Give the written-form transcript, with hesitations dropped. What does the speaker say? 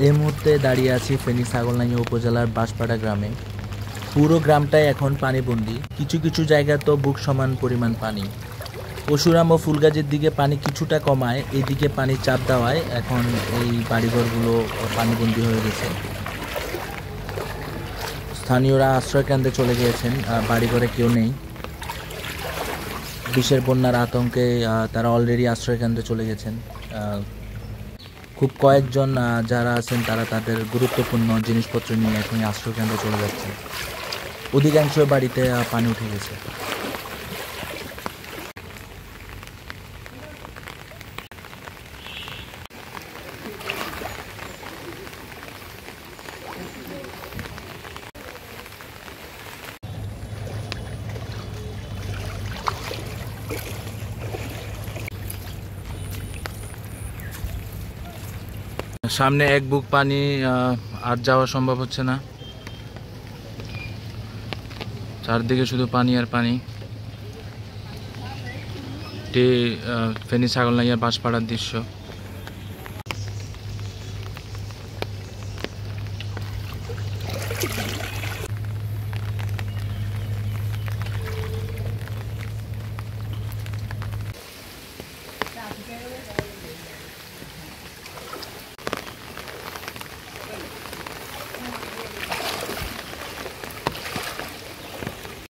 এই মুহূর্তে দাঁড়িয়ে আছি ফেনী ছাগলনাইয়া উপজেলার বাঁশপাড়া গ্রামে। পুরো গ্রামটাই এখন পানিবন্দী, কিছু কিছু জায়গা তো বুক সমান পরিমাণ পানি। পরশুরাম ও ফুলগাজীর দিকে পানি কিছুটা কমায়, এইদিকে পানি চাপ দেওয়ায় এখন এই বাড়িঘরগুলো পানিবন্দী হয়ে গেছে। স্থানীয়রা আশ্রয় কেন্দ্রে চলে গিয়েছেন, বাড়িঘরে কেউ নেই। বিষের বন্যার আতঙ্কে তারা অলরেডি আশ্রয় কেন্দ্রে চলে গেছেন। খুব কয়েকজন যারা আছেন তারা তাদের গুরুত্বপূর্ণ জিনিসপত্র নিয়ে এখনই আশ্রয় কেন্দ্রে চলে যাচ্ছেন। অধিকাংশ বাড়িতে পানি উঠে গেছে। সামনে এক বুক পানি, আর যাওয়া সম্ভব হচ্ছে না। চারদিকে শুধু পানি আর পানি। এটি ফেনী ছাগলনাইয়ার বাঁশপাড়ার দৃশ্য।